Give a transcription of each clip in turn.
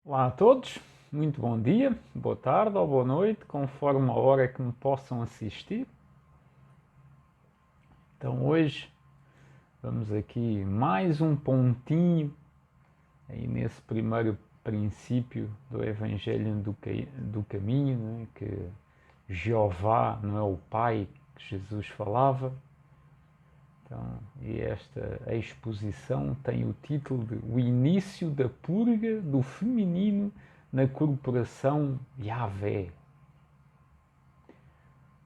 Olá a todos, muito bom dia, boa tarde ou boa noite, conforme a hora que me possam assistir. Então hoje vamos aqui mais um pontinho aí nesse primeiro princípio do Evangelho do Caminho, né? Que Jeová não é o Pai que Jesus falava. Então, e esta exposição tem o título de O Início da Purga do Feminino na Corporação Yahvé.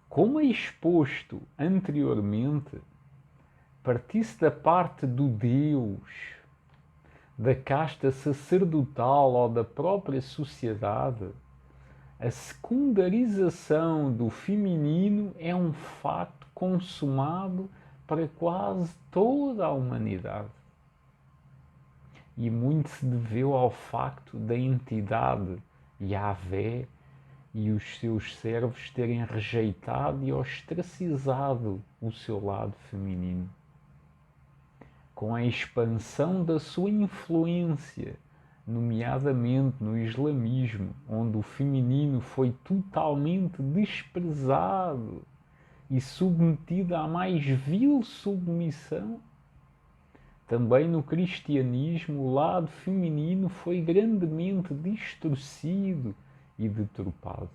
Como é exposto anteriormente, partisse da parte do Deus, da casta sacerdotal ou da própria sociedade, a secundarização do feminino é um fato consumado para quase toda a humanidade. E muito se deveu ao facto da entidade Yahvé e os seus servos terem rejeitado e ostracizado o seu lado feminino. Com a expansão da sua influência, nomeadamente no islamismo, onde o feminino foi totalmente desprezado e submetido à mais vil submissão, também no cristianismo o lado feminino foi grandemente distorcido e deturpado.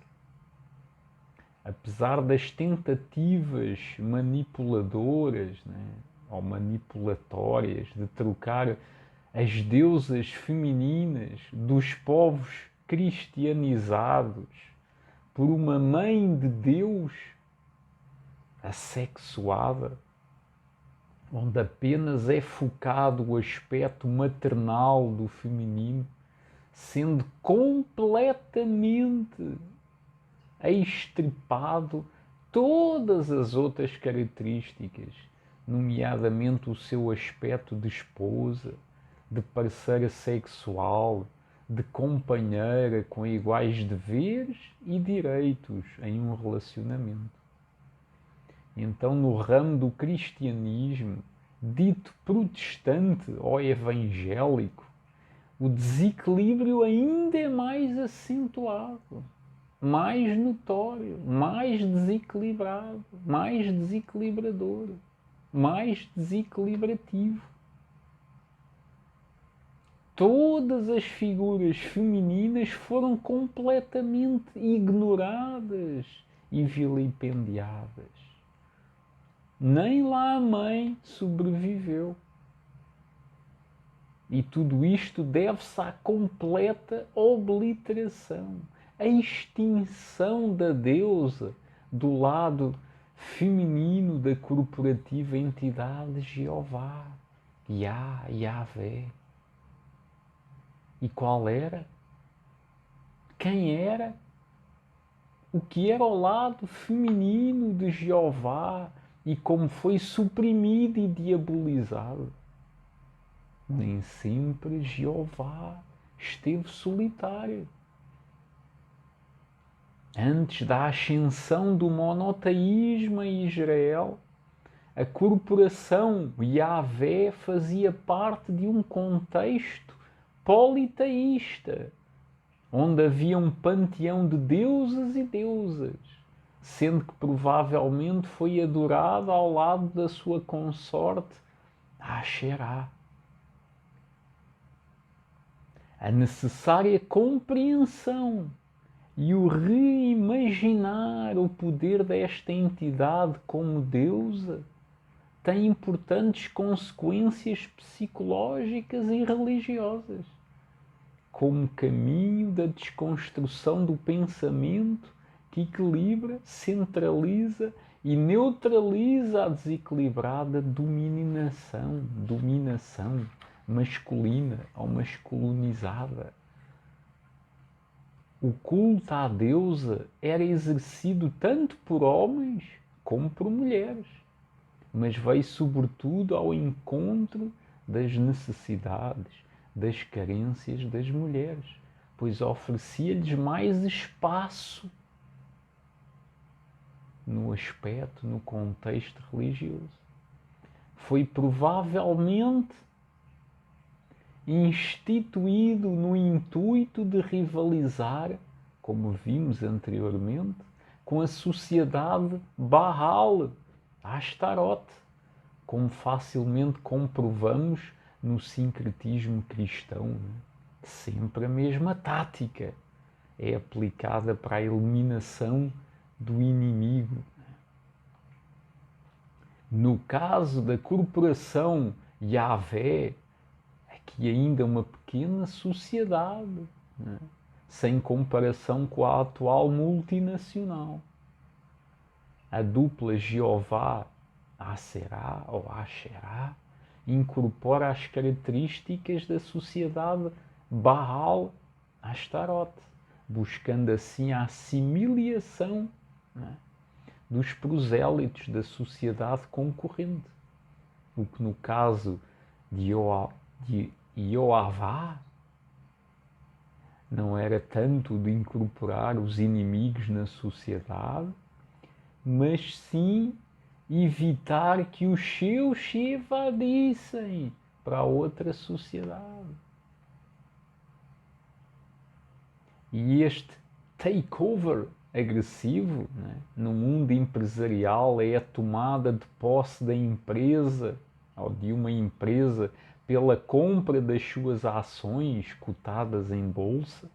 Apesar das tentativas manipuladoras, né, ou manipulatórias de trocar as deusas femininas dos povos cristianizados por uma mãe de Deus assexuada, onde apenas é focado o aspecto maternal do feminino, sendo completamente extirpado todas as outras características, nomeadamente o seu aspecto de esposa, de parceira sexual, de companheira com iguais deveres e direitos em um relacionamento. Então, no ramo do cristianismo, dito protestante ou evangélico, o desequilíbrio ainda é mais acentuado, mais notório, mais desequilibrado, mais desequilibrador, mais desequilibrativo. Todas as figuras femininas foram completamente ignoradas e vilipendiadas. Nem lá a mãe sobreviveu. E tudo isto deve-se à completa obliteração, a extinção da deusa do lado feminino da corporativa entidade Jeová, Yahvé. E qual era? Quem era? O que era o lado feminino de Jeová e como foi suprimido e diabolizado? Nem sempre Jeová esteve solitário. Antes da ascensão do monoteísmo em Israel, a corporação Yahvé fazia parte de um contexto politeísta, onde havia um panteão de deuses e deusas, sendo que provavelmente foi adorado ao lado da sua consorte Asherá. A necessária compreensão e o reimaginar o poder desta entidade como deusa tem importantes consequências psicológicas e religiosas, como caminho da desconstrução do pensamento que equilibra, centraliza e neutraliza a desequilibrada dominação masculina ou masculinizada. O culto à deusa era exercido tanto por homens como por mulheres, mas veio sobretudo ao encontro das necessidades, das carências das mulheres, pois oferecia-lhes mais espaço no aspecto, no contexto religioso. Foi provavelmente instituído no intuito de rivalizar, como vimos anteriormente, com a sociedade Baal, Astarote, como facilmente comprovamos no sincretismo cristão. Sempre a mesma tática é aplicada para a eliminação do inimigo. No caso da corporação Yahvé, aqui ainda uma pequena sociedade, né? Sem comparação com a atual multinacional. A dupla Jeová Aserá ou Asherá incorpora as características da sociedade Baal Astarote, buscando assim a assimilação, né, dos prosélitos da sociedade concorrente. O que no caso de Jeová não era tanto de incorporar os inimigos na sociedade, mas sim evitar que os seus se evadissem para outra sociedade. E este takeover agressivo, né, no mundo empresarial é a tomada de posse da empresa ou de uma empresa pela compra das suas ações cotadas em bolsa,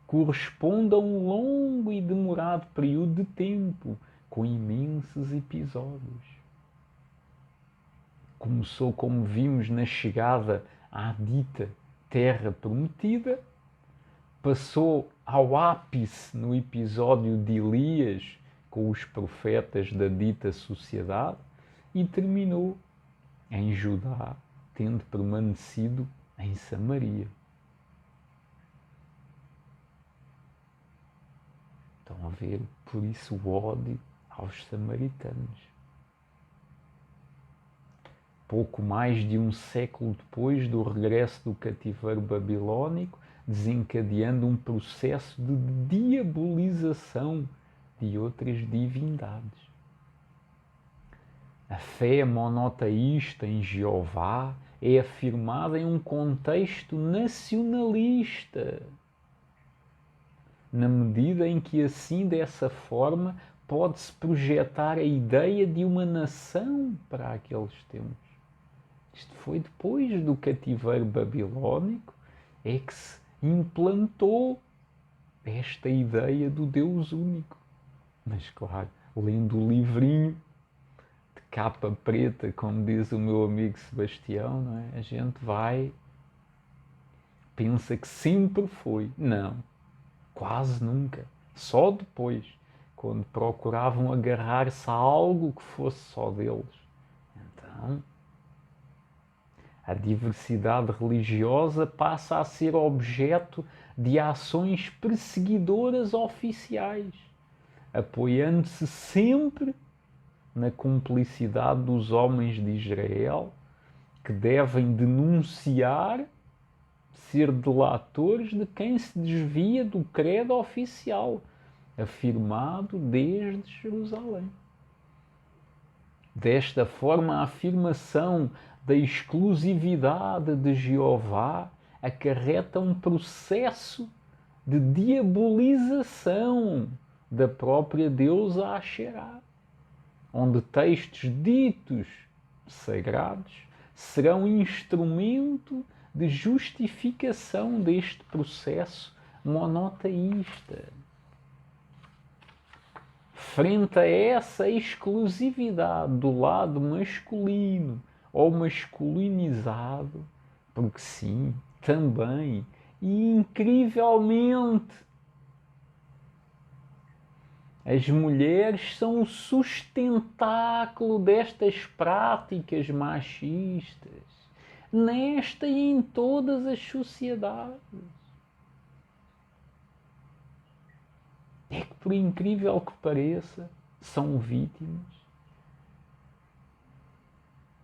corresponde a um longo e demorado período de tempo, com imensos episódios. Começou, como vimos, na chegada à dita Terra Prometida, passou ao ápice no episódio de Elias com os profetas da dita sociedade e terminou em Judá, tendo permanecido em Samaria. Estão a ver, por isso o ódio aos samaritanos. Pouco mais de um século depois do regresso do cativeiro babilónico, desencadeando um processo de diabolização de outras divindades. A fé monoteísta em Jeová é afirmada em um contexto nacionalista, na medida em que assim, dessa forma, pode-se projetar a ideia de uma nação para aqueles tempos. Isto foi depois do cativeiro babilónico é que se implantou esta ideia do Deus único. Mas claro, lendo o livrinho de capa preta, como diz o meu amigo Sebastião, não é? A gente pensa que sempre foi. Não, quase nunca. Só depois, quando procuravam agarrar-se a algo que fosse só deles. Então, a diversidade religiosa passa a ser objeto de ações perseguidoras oficiais, apoiando-se sempre na cumplicidade dos homens de Israel, que devem denunciar ser delatores de quem se desvia do credo oficial, afirmado desde Jerusalém. Desta forma, a afirmação da exclusividade de Jeová acarreta um processo de diabolização da própria deusa Asherá, onde textos ditos sagrados serão instrumento de justificação deste processo monoteísta. Frente a essa exclusividade do lado masculino ou masculinizado, porque sim, também, e incrivelmente, as mulheres são o sustentáculo destas práticas machistas, nesta e em todas as sociedades. É que, por incrível que pareça, são vítimas,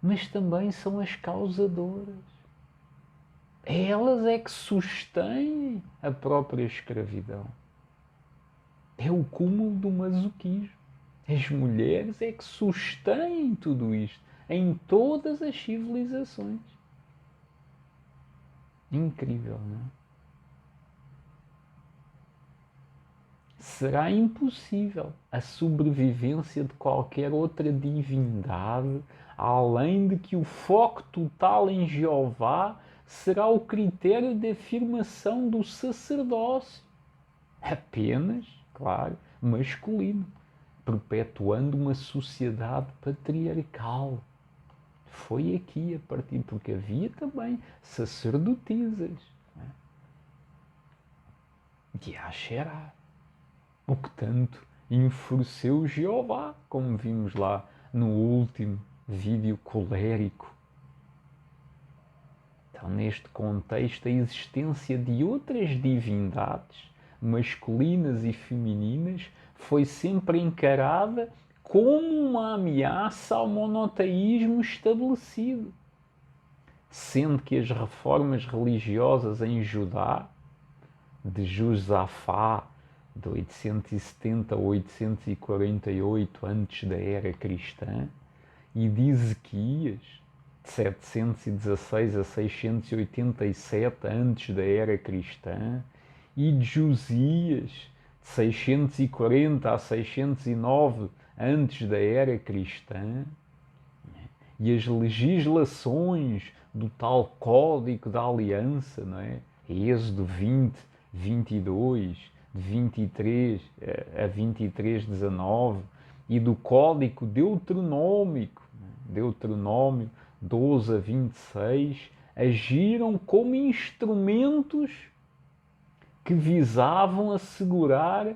mas também são as causadoras. Elas é que sustêm a própria escravidão. É o cúmulo do masoquismo. As mulheres é que sustêm tudo isto em todas as civilizações. Incrível, não é? Será impossível a sobrevivência de qualquer outra divindade, além de que o foco total em Jeová será o critério de afirmação do sacerdócio, apenas, claro, masculino, perpetuando uma sociedade patriarcal. Foi aqui a partir, porque havia também sacerdotisas, né? De Asherá, o que tanto enfureceu Jeová, como vimos lá no último vídeo colérico. Então, neste contexto, a existência de outras divindades, masculinas e femininas, foi sempre encarada como uma ameaça ao monoteísmo estabelecido, sendo que as reformas religiosas em Judá, de Josafá, de 870 a 848 antes da era cristã, e de Ezequias, de 716 a 687 antes da era cristã, e de Josias, de 640 a 609 antes da era cristã, e as legislações do tal Código da Aliança, não é? Êxodo 20, 22, de 23 a 23, 19, e do Código Deuteronômico, Deuteronômio 12 a 26, agiram como instrumentos que visavam assegurar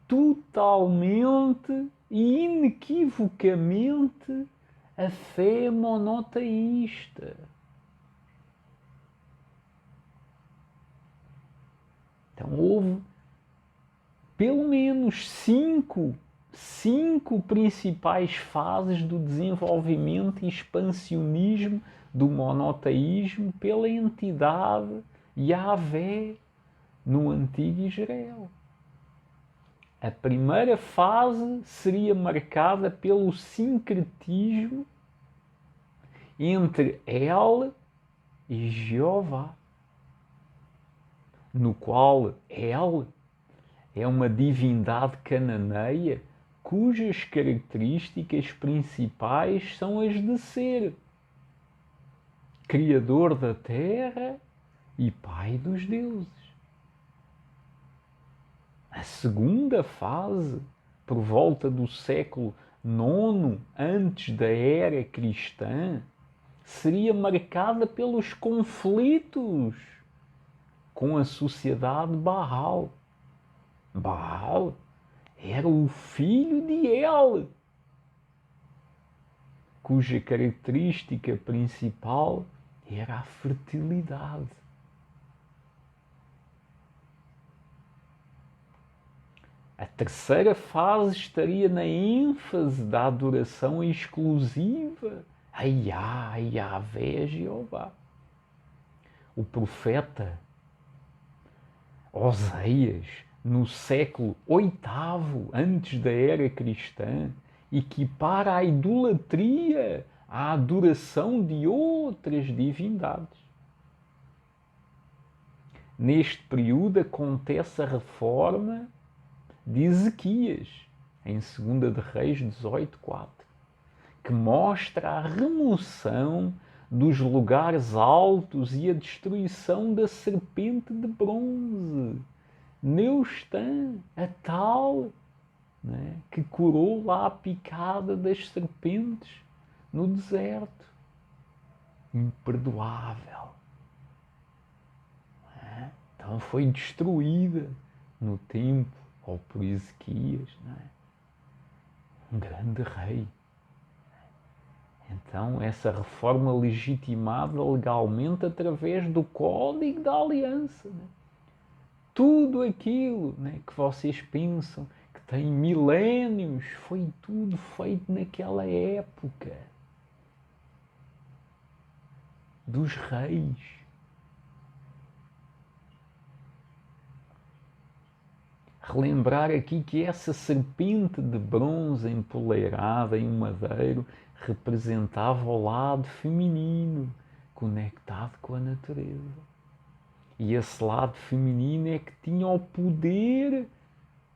totalmente e inequivocamente a fé monoteísta. Então houve pelo menos cinco principais fases do desenvolvimento e expansionismo do monoteísmo pela entidade Yahvé no antigo Israel. A primeira fase seria marcada pelo sincretismo entre El e Jeová, no qual El é uma divindade cananeia cujas características principais são as de ser Criador da terra e Pai dos deuses. A segunda fase, por volta do século IX antes da era cristã, seria marcada pelos conflitos com a sociedade Baal. Baal era o filho de El, cuja característica principal era a fertilidade. A terceira fase estaria na ênfase da adoração exclusiva a Yahvé, a Jeová. O profeta Oseias, no século VIII antes da era cristã, equipara a idolatria à adoração de outras divindades. Neste período acontece a reforma de Ezequias, em 2 de Reis 18:4, que mostra a remoção dos lugares altos e a destruição da serpente de bronze, Neustã, a tal, né, que curou lá a picada das serpentes no deserto. Imperdoável. Né? Então foi destruída no tempo, ou por Ezequias, né? Um grande rei. Então, essa reforma legitimada legalmente através do Código da Aliança. Né? Tudo aquilo, né, que vocês pensam que tem milénios, foi tudo feito naquela época dos reis. Relembrar aqui que essa serpente de bronze empoleirada em um madeiro representava o lado feminino, conectado com a natureza. E esse lado feminino é que tinha o poder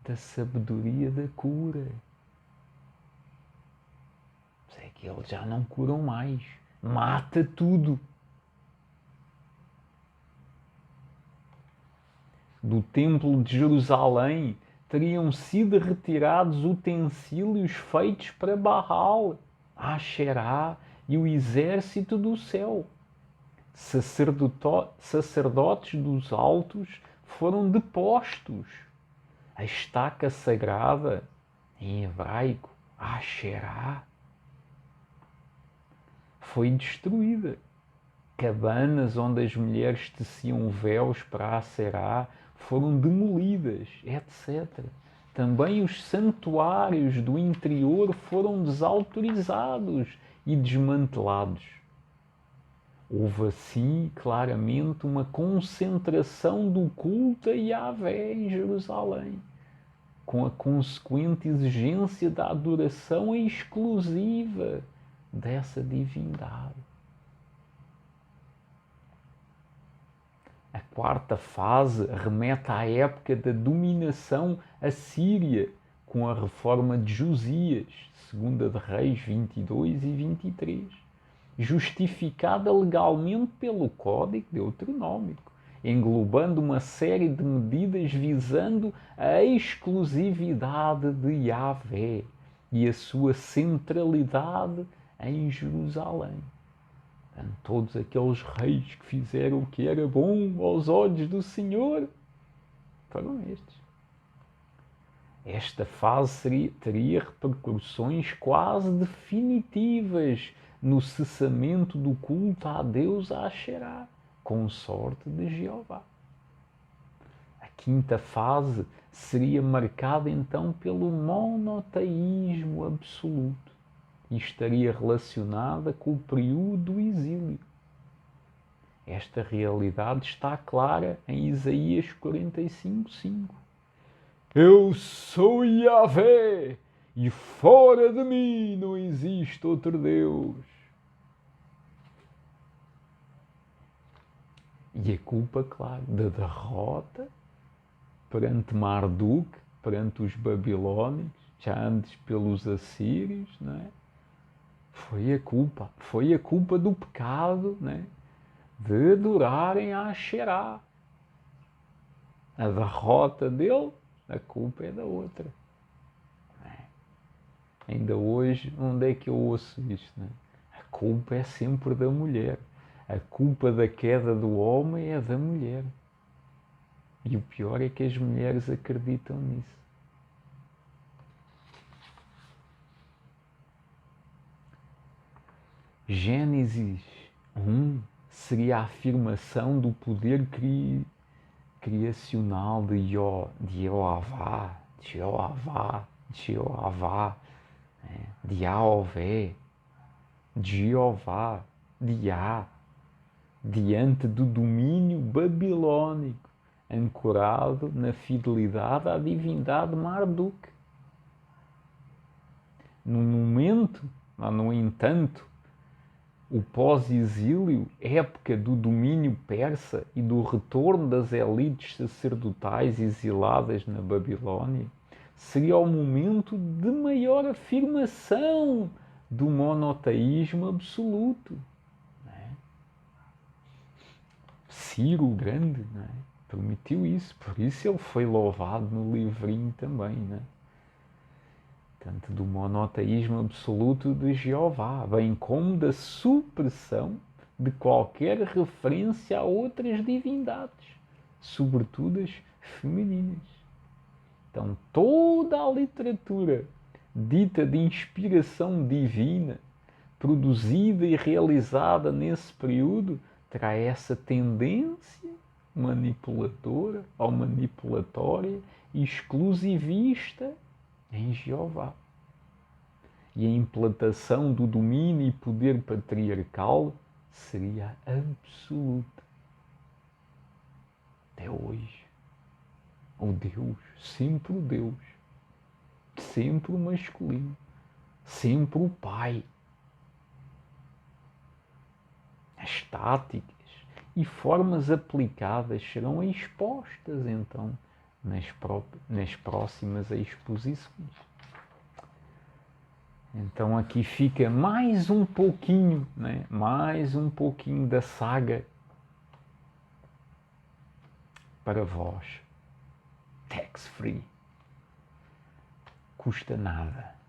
da sabedoria da cura. Mas é que eles já não curam mais. Mata tudo. Do templo de Jerusalém teriam sido retirados utensílios feitos para Baal, Asherá e o exército do céu. Sacerdotes dos altos foram depostos. A estaca sagrada, em hebraico, Asherá, foi destruída. Cabanas onde as mulheres teciam véus para Asherá foram demolidas, etc. Também os santuários do interior foram desautorizados e desmantelados. Houve assim claramente uma concentração do culto a Yahvé em Jerusalém, com a consequente exigência da adoração exclusiva dessa divindade. A quarta fase remete à época da dominação assíria, com a reforma de Josias, 2 de Reis 22 e 23, justificada legalmente pelo Código Deuteronômico, englobando uma série de medidas visando a exclusividade de Yahvé e a sua centralidade em Jerusalém. Todos aqueles reis que fizeram o que era bom aos olhos do Senhor foram estes. Esta fase teria repercussões quase definitivas no cessamento do culto a Deus Asherá, consorte de Jeová. A quinta fase seria marcada então pelo monoteísmo absoluto e estaria relacionada com o período do exílio. Esta realidade está clara em Isaías 45:5. Eu sou Yahvé e fora de mim não existe outro Deus. E a culpa, claro, da derrota perante Marduk, perante os babilónios, já antes pelos assírios, não é? Foi a culpa do pecado, né? De adorarem a Asherá. A derrota dele, a culpa é da outra. Ainda hoje, onde é que eu ouço isto? Né? A culpa é sempre da mulher. A culpa da queda do homem é da mulher. E o pior é que as mulheres acreditam nisso. Gênesis 1 seria a afirmação do poder criacional de Jeová, de Yahvé, de Jeová, de Yah, diante do domínio babilônico, ancorado na fidelidade à divindade Marduk. No entanto, o pós-exílio, época do domínio persa e do retorno das elites sacerdotais exiladas na Babilónia, seria o momento de maior afirmação do monoteísmo absoluto. Não é? Ciro o Grande, não é? Permitiu isso, por isso ele foi louvado no livrinho também, não é? Tanto do monoteísmo absoluto de Jeová, bem como da supressão de qualquer referência a outras divindades, sobretudo as femininas. Então, toda a literatura dita de inspiração divina, produzida e realizada nesse período, terá essa tendência manipuladora ou manipulatória e exclusivista em Jeová. E a implantação do domínio e poder patriarcal seria absoluta. Até hoje. O Deus, sempre o Deus, sempre o masculino, sempre o Pai. As táticas e formas aplicadas serão expostas então nas próximas exposições. Então aqui fica mais um pouquinho, né? Mais um pouquinho da saga para vós. Tax free. Custa nada.